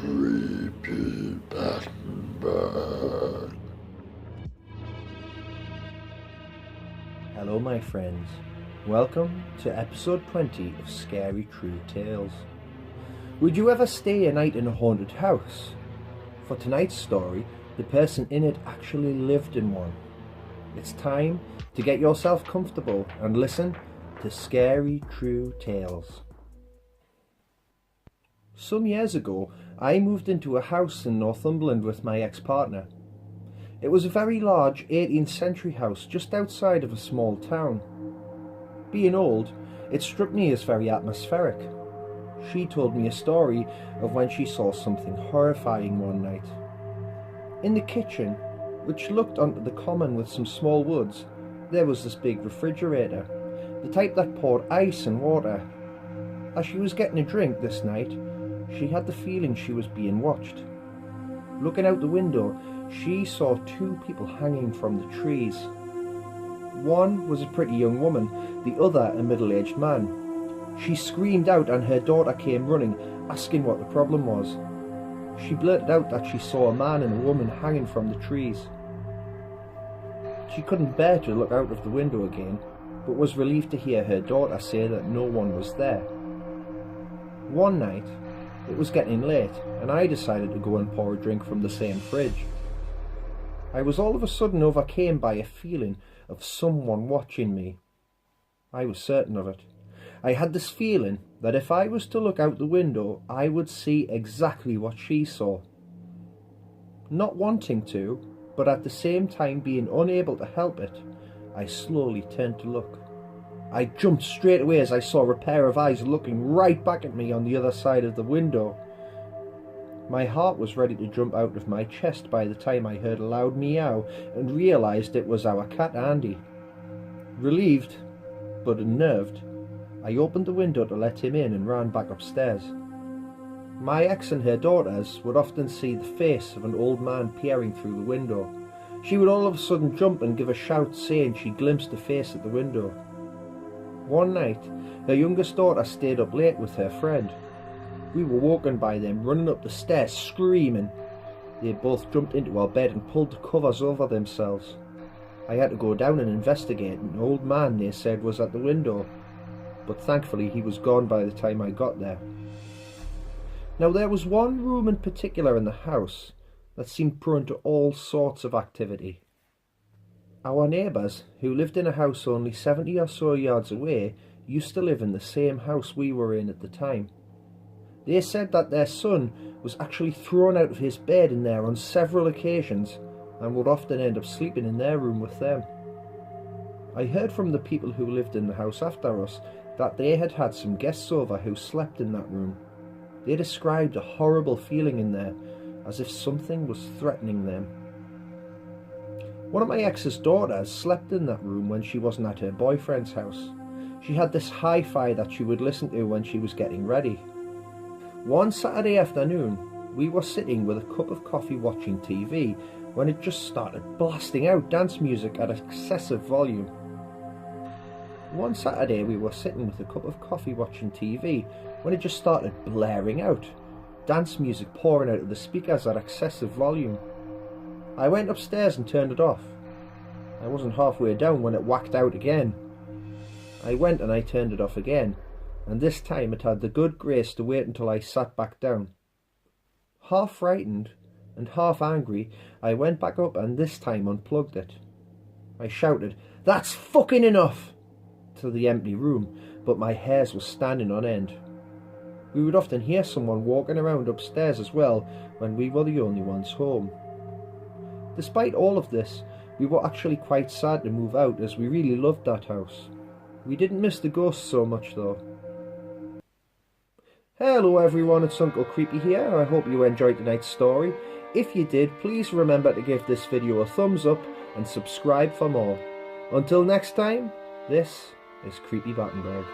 Creepy Battenberg. Hello my friends, welcome to episode 20 of Scary True Tales. Would you ever stay a night in a haunted house? For tonight's story, the person in it actually lived in one. It's time to get yourself comfortable and listen to Scary True Tales. Some years ago, I moved into a house in Northumberland with my ex-partner. It was a very large 18th century house just outside of a small town. Being old, it struck me as very atmospheric. She told me a story of when she saw something horrifying one night. In the kitchen, which looked onto the common with some small woods, there was this big refrigerator, the type that poured ice and water. As she was getting a drink this night, she had the feeling she was being watched. Looking out the window, she saw two people hanging from the trees. One was a pretty young woman, the other a middle-aged man. She screamed out and her daughter came running, asking what the problem was. She blurted out that she saw a man and a woman hanging from the trees. She couldn't bear to look out of the window again, but was relieved to hear her daughter say that no one was there. One night, it was getting late, and I decided to go and pour a drink from the same fridge. I was all of a sudden overcome by a feeling of someone watching me. I was certain of it. I had this feeling that if I was to look out the window, I would see exactly what she saw. Not wanting to, but at the same time being unable to help it, I slowly turned to look. I jumped straight away as I saw a pair of eyes looking right back at me on the other side of the window. My heart was ready to jump out of my chest by the time I heard a loud meow and realised it was our cat Andy. Relieved, but unnerved, I opened the window to let him in and ran back upstairs. My ex and her daughters would often see the face of an old man peering through the window. She would all of a sudden jump and give a shout saying she glimpsed a face at the window. One night, her youngest daughter stayed up late with her friend. We were woken by them running up the stairs screaming. They both jumped into our bed and pulled the covers over themselves. I had to go down and investigate. An old man, they said, was at the window, but thankfully he was gone by the time I got there. Now there was one room in particular in the house that seemed prone to all sorts of activity. Our neighbours, who lived in a house only 70 or so yards away, used to live in the same house we were in at the time. They said that their son was actually thrown out of his bed in there on several occasions and would often end up sleeping in their room with them. I heard from the people who lived in the house after us that they had had some guests over who slept in that room. They described a horrible feeling in there, as if something was threatening them. One of my ex's daughters slept in that room when she wasn't at her boyfriend's house. She had this hi-fi that she would listen to when she was getting ready. One Saturday afternoon, we were sitting with a cup of coffee watching TV when it just started blasting out dance music at excessive volume. One Saturday we were sitting with a cup of coffee watching TV when it just started blaring out, dance music pouring out of the speakers at excessive volume. I went upstairs and turned it off. I wasn't halfway down when it whacked out again. I went and I turned it off again, and this time it had the good grace to wait until I sat back down. Half frightened and half angry, I went back up and this time unplugged it. I shouted, "That's fucking enough!" to the empty room, but my hairs were standing on end. We would often hear someone walking around upstairs as well when we were the only ones home. Despite all of this, we were actually quite sad to move out as we really loved that house. We didn't miss the ghosts so much though. Hello everyone, it's Uncle Creepy here. I hope you enjoyed tonight's story. If you did, please remember to give this video a thumbs up and subscribe for more. Until next time, this is Creepy Battenberg.